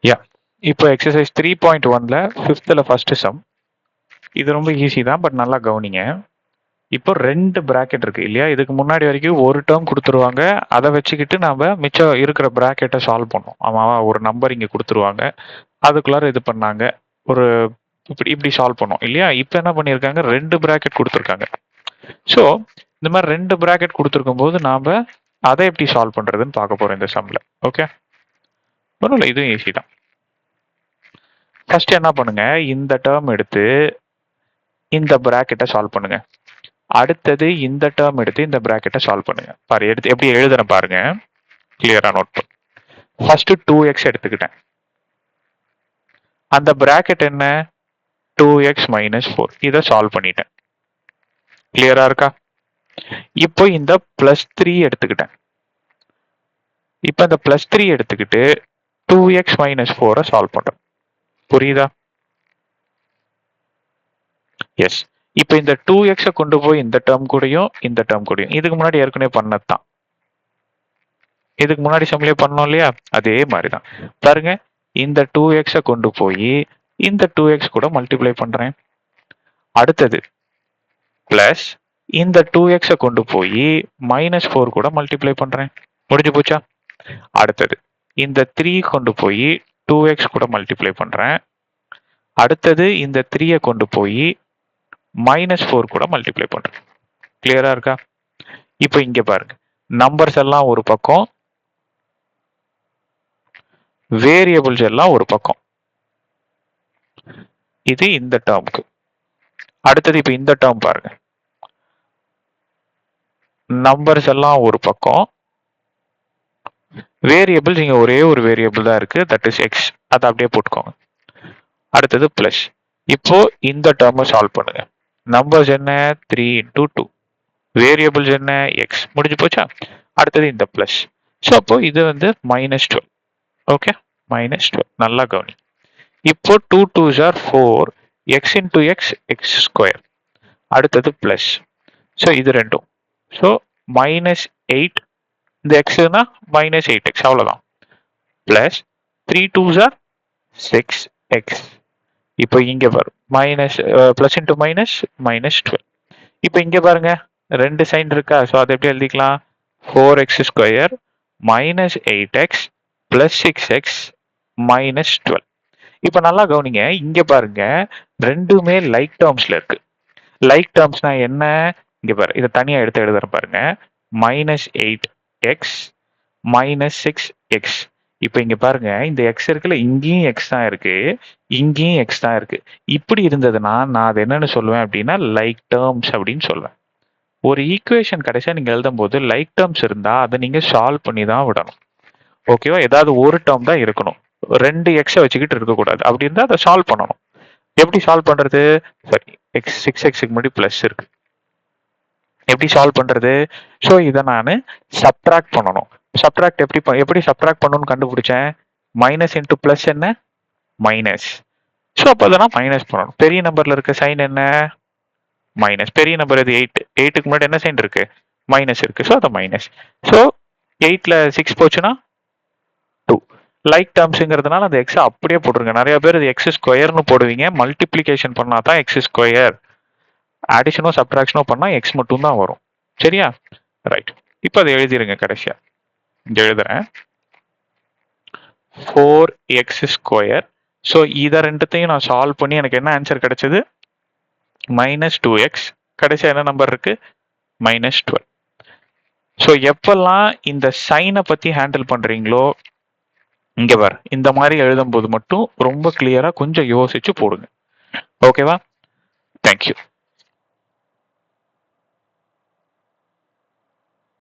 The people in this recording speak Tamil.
யா இப்போ எக்ஸசைஸ் 3.1ல ஃபிஃப்த்தில் ஃபர்ஸ்ட் சம். இது ரொம்ப ஈஸி தான், பட் நல்லா கவனிங்க. இப்போ 2 பிராக்கெட் இருக்கு இல்லையா? இதுக்கு முன்னாடி வரைக்கும் ஒரு டேர்ம் கொடுத்துருவாங்க. அதை வச்சுக்கிட்டு நம்ம மிச்சம் இருக்கிற பிராக்கெட்டை சால்வ் பண்ணோம். ஆமாவா? ஒரு நம்பர் இங்கே கொடுத்துருவாங்க, அதுக்குள்ளார இது பண்ணாங்க, ஒரு இப்படி இப்படி சால்வ் பண்ணோம் இல்லையா? இப்போ என்ன பண்ணியிருக்காங்க, 2 பிராக்கெட் கொடுத்துருக்காங்க. ஸோ இந்த மாதிரி 2 பிராக்கெட் கொடுத்துருக்கும் போது நாம அதை எப்படி சால்வ் பண்றதுன்னு பார்க்க போறோம் இந்த சம்ல. ஓகே, ஒன்றும் இல்லை, இதுவும் ஈஸி தான். ஃபர்ஸ்ட் என்ன பண்ணுங்க, இந்த டேர்ம் எடுத்து இந்த பிராக்கெட்டை சால்வ் பண்ணுங்க. அடுத்தது இந்த டேர்ம் எடுத்து இந்த பிராக்கெட்டை சால்வ் பண்ணுங்க. பாரு, எடுத்து எப்படி எழுதுறேன் பாருங்க, கிளியரா நோட் பண்ணு. ஃபர்ஸ்ட் 2x எடுத்துக்கிட்டேன். அந்த பிராக்கெட் என்ன, 2x மைனஸ் 4. இதை சால்வ் பண்ணிட்டேன். கிளியரா இருக்கா? இப்போ இந்த பிளஸ் 3 எடுத்துக்கிட்டேன். இப்போ இந்த பிளஸ் 3 எடுத்துக்கிட்டு 2x மைனஸ் 4 சால்வ் பண்றேன். புரியுதா? எஸ். இப்போ இந்த 2x கொண்டு போய் இந்த டேர்ம் கூடயும் இந்த டேர்ம் கூடயும், இதுக்கு முன்னாடி ஏற்கனவே பண்ணதுதான், இதுக்கு முன்னாடி சம்லயே பண்ணோம் இல்லையா? அதே மாதிரி தான். பாருங்க, இந்த 2x கொண்டு போய் இந்த 2x கூட மல்டிப்ளை பண்றேன். அடுத்தது பிளஸ் இந்த 2x கொண்டு போய் மைனஸ் 4 கூட மல்டிப்ளை பண்றேன். முடிஞ்சு போச்சா? அடுத்தது இந்த 3 கொண்டு போய் 2x கூட மல்டிப்ளை பண்றேன். அடுத்தது இந்த 3 கொண்டு போய் மைனஸ் 4 கூட மல்டிப்ளை பண்றேன். கிளியரா இருக்கா? இப்போ இங்க பாருங்க, நம்பர்ஸ் எல்லாம் ஒரு பக்கம், வேரியபிள்ஸ் எல்லாம் ஒரு பக்கம். இது இந்த டேர்முக்கு. அடுத்தது இப்போ இந்த டேர்ம் பாருங்க, நம்பர்ஸ் எல்லாம் ஒரு பக்கம், வேரியபிள்ஸ் இங்க ஒரே ஒரு வேரியபிள் தான் இருக்கு, தட் இஸ் எக்ஸ். அதை அப்படியே போட்டுக்கோங்க. அடுத்தது பிளஸ். இப்போ இந்த டேர்மை சால்வ் பண்ணுங்க. நம்பர்ஸ் என்ன, 3 into 2, வேரியபிள்ஸ் என்ன, எக்ஸ். முடிஞ்சு போச்சா? அடுத்தது இந்த பிளஸ். ஸோ அப்போ இது வந்து மைனஸ் 12. Okay, minus 12. நல்லா கவனி. இப்போ 2 2s are 4, X into X, X square. அடுத்தது பிளஸ். ஸோ இது ரெண்டும். ஸோ மைனஸ் 8, இந்த எக்ஸ்னா மைனஸ் 8x, அவ்வளோதான். Plus 3 2s are 6x. இப்போ இங்க பாரு, minus plus into minus, minus 12. இப்போ இங்க பாருங்க, ரெண்டு சைன் இருக்கா? ஸோ அதை எப்படி எழுதிக்கலாம், 4x square minus 8x plus 6x minus 12. இப்போ நல்லா கவனிங்க, இங்க பாருங்க, ரெண்டுமே லைக் டேர்ம்ஸ்ல இருக்கு. லைக் டேர்ம்ஸ்னா என்ன, இங்க பாரு, இதை தனியா எடுத்து எழுதுறேன் பாருங்க. Minus 8x minus 6x. இப்போ இங்க பாருங்க, இந்த எக்ஸ் இருக்குல்ல, இங்கேயும் எக்ஸ் தான் இருக்கு, இங்கேயும் எக்ஸ் தான் இருக்கு. இப்படி இருந்ததுன்னா நான் அது என்னன்னு சொல்லுவேன் அப்படின்னா லைக் டேர்ம்ஸ் அப்படின்னு சொல்லுவேன். ஒரு ஈக்குவேஷன் கடைசியா நீங்க எழுதும் போது லைக் டேர்ம்ஸ் இருந்தா அதை நீங்க சால்வ் பண்ணி தான் விடணும். ஓகேவா? ஏதாவது ஒரு டேர்ம் தான் இருக்கணும், 2 எக்ஸை வச்சுக்கிட்டு இருக்கக்கூடாது. அப்படி இருந்தா அதை சால்வ் பண்ணணும். எப்படி சால்வ் பண்றது? சரி, எக்ஸ் 6xக்கு முன்னாடி பிளஸ் இருக்கு, எப்படி சால்வ் பண்றது? ஸோ இதை நான் சப்ட்ராக்ட் பண்ணணும். சப்ட்ராக்ட் எப்படி சப்ட்ராக்ட் பண்ணணும்னு கண்டுபிடிச்சேன். மைனஸ் இன்டூ பிளஸ் என்ன, மைனஸ். ஸோ அப்போ அதை நான் மைனஸ் பண்ணணும். பெரிய நம்பர்ல இருக்க சைன் என்ன, மைனஸ். பெரிய நம்பர் இது 8, 8க்கு முன்னாடி என்ன சைன் இருக்கு, மைனஸ் இருக்கு. ஸோ அதை மைனஸ். ஸோ 8ல 6 போச்சுன்னா 2. லைக் டேர்ம்ஸுங்கிறதுனால அந்த எக்ஸ் அப்படியே போட்டுருங்க. நிறைய பேர் இது எக்ஸ் ஸ்கொயர்னு போடுவீங்க, மல்டிப்ளிகேஷன் பண்ணா தான் எக்ஸ் ஸ்கொயர், அடிஷனோ சப்ட்ராக்ஷனோ பண்ணா எக்ஸ் மட்டும் தான் வரும். சரியா? ரைட். இப்போ அதை எழுதிருங்க கடைசியா. இங்க எழுதுறேன், 4x ஸ்கொயர். ஸோ இதை ரெண்டுத்தையும் நான் சால்வ் பண்ணி எனக்கு என்ன ஆன்சர் கிடைச்சது, மைனஸ் 2x. கடைசியா என்ன நம்பர் இருக்கு, மைனஸ் 12. ஸோ எப்பெல்லாம் இந்த சைனை பத்தி ஹேண்டில் பண்றீங்களோ, இங்க பாரு, இந்த மாதிரி எழுதும் போது மட்டும் ரொம்ப கிளியரா கொஞ்சம் யோசிச்சு போடுங்க. ஓகேவா? தேங்க்யூ.